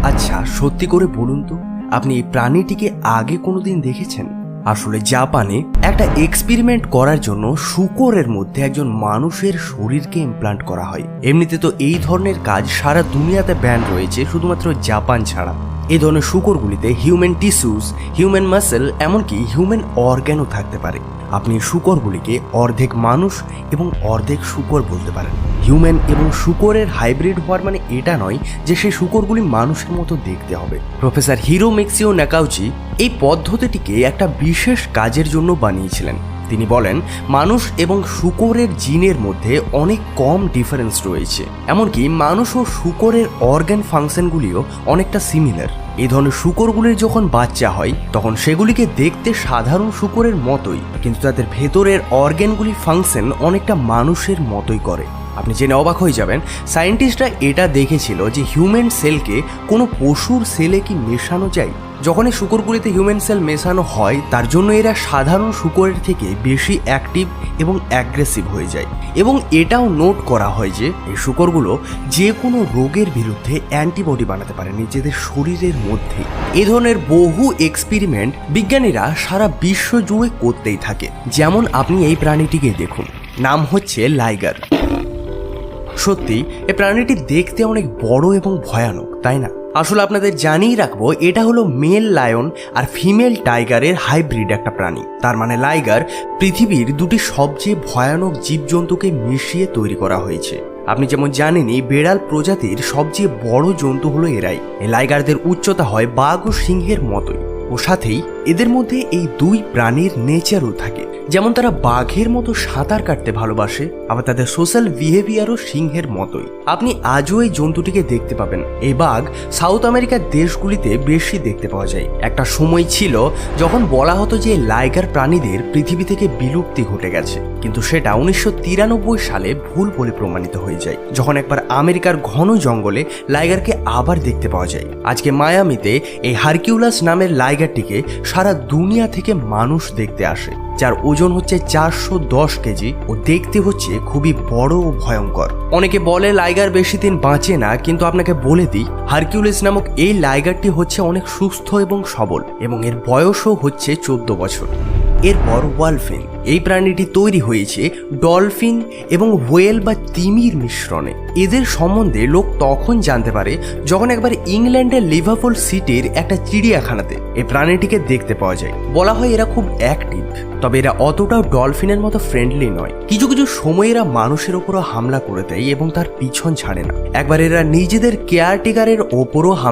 আচ্ছা, সত্যি করে বলুন তো, আপনি এই প্রাণীটিকে আগে কোনোদিন দেখেছেন? আসলে জাপানে একটা এক্সপেরিমেন্ট করার জন্য শূকরের মধ্যে একজন মানুষের শরীরকে ইমপ্লান্ট করা হয়। এমনিতে তো এই ধরনের কাজ সারা দুনিয়াতে ব্যান রয়েছে, শুধুমাত্র জাপান ছাড়া। এই ধরনের শূকরগুলিতে হিউম্যান টিস্যুস, হিউম্যান মাসেল, এমনকি হিউম্যান অর্গ্যানও থাকতে পারে। আপনি শূকরগুলিকে অর্ধেক মানুষ এবং অর্ধেক শূকর বলতে পারেন। হিউম্যান এবং শূকরের হাইব্রিড হওয়ার মানে এটা নয় যে সেই শূকরগুলি মানুষের মতো দেখতে হবে। প্রফেসর হিরো মেক্সিও নাকাউচি এই পদ্ধতিটিকে একটা বিশেষ কাজের জন্য বানিয়েছিলেন। তিনি বলেন, মানুষ এবং শূকরের জিনের মধ্যে অনেক কম ডিফারেন্স রয়েছে, এমনকি মানুষ ও শূকরের অর্গ্যান ফাংশনগুলিও অনেকটা সিমিলার। এই ধরনের শূকরগুলির যখন বাচ্চা হয় তখন সেগুলিকে দেখতে সাধারণ শূকরের মতোই, কিন্তু তাদের ভেতরের অর্গ্যানগুলি ফাংশন অনেকটা মানুষের মতোই করে। আপনি জেনে অবাক হয়ে যাবেন, সায়েন্টিস্টরা এটা দেখেছিল যে হিউম্যান সেলকে কোনো পশুর সেলে কি মেশানো যায়। যখন এই শূকরগুলিতে হিউম্যান সেল মেশানো হয়, তার জন্য এরা সাধারণ শূকরের থেকে বেশি অ্যাক্টিভ এবং অ্যাগ্রেসিভ হয়ে যায়। এবং এটাও নোট করা হয় যে এই শূকরগুলো যে কোনো রোগের বিরুদ্ধে অ্যান্টিবডি বানাতে পারে নিজেদের শরীরের মধ্যে। এ ধরনের বহু এক্সপেরিমেন্ট বিজ্ঞানীরা সারা বিশ্ব জুড়ে করতেই থাকে। যেমন আপনি এই প্রাণীটিকে দেখুন, নাম হচ্ছে লাইগার। সত্যি এই প্রাণীটি দেখতে অনেক বড় এবং ভয়ানক, তাই না? আসলে আপনাদের জানিয়ে রাখবো, এটা হলো মেল লায়ন আর ফিমেল টাইগারের হাইব্রিড একটা প্রাণী। তার মানে লাইগার পৃথিবীর দুটি সবচেয়ে ভয়ানক জীবজন্তুকে মিশিয়ে তৈরি করা হয়েছে। আপনি যেমন জানেনই, বেড়াল প্রজাতির সবচেয়ে বড় জন্তু হলো এরাই। এই লাইগারদের উচ্চতা হয় বাঘ ও সিংহের মতোই, ও সাথেই এদের মধ্যে এই দুই প্রাণীর নেচারও থাকে। যেমন তারা বাঘের মতো সাঁতার কাটতে ভালোবাসে, আবার তাদের সোশ্যাল বিহেভিয়ারও সিংহের মতোই। আপনি আজও এই জন্তুটিকে দেখতে পাবেন। এই বাঘ সাউথ আমেরিকার দেশগুলিতে বেশি দেখতে পাওয়া যায়। একটা সময় ছিল যখন বলা হতো যে লাইগার প্রাণীদের পৃথিবী থেকে বিলুপ্তি ঘটে গেছে, কিন্তু সেটা 1993 সালে ভুল বলে প্রমাণিত হয়ে যায়, যখন একবার আমেরিকার ঘন জঙ্গলে লাইগারকে আবার দেখতে পাওয়া যায়। আজকে মায়ামিতে এই হারকিউলাস নামের লাইগারটিকে সারা দুনিয়া থেকে মানুষ দেখতে আসে, যার ওজন হচ্ছে 410 কেজি ও দেখতে হচ্ছে খুবই বড় ও ভয়ঙ্কর। অনেকে বলে লাইগার বেশি দিন বাঁচে না, কিন্তু আপনাকে বলে দিই, হারকিউলিস নামক এই লাইগারটি হচ্ছে অনেক সুস্থ এবং সবল, এবং এর বয়সও হচ্ছে 14 বছর। এরপর ওয়ালফিন। এই প্রাণীটি তৈরি হয়েছে ডলফিন এবং হোয়েল বা তিমির মিশ্রণে। এদের সম্বন্ধে লোক তখন জানতে পারে যখন একবার ইংল্যান্ডের লিভারপুল সিটির একটা চিড়িয়াখানাতে এই প্রাণীটিকে দেখতে পাওয়া যায়। বলা হয় এরা খুব অ্যাক্টিভ, তবে এরা অতটাও ডলফিনের মতো ফ্রেন্ডলি নয়। কিছু কিছু সময় এরা মানুষের ওপরও হামলা করে দেয় এবং তার পিছন ছাড়ে না। একবার এরা নিজেদের কেয়ারটেকারের ওপরও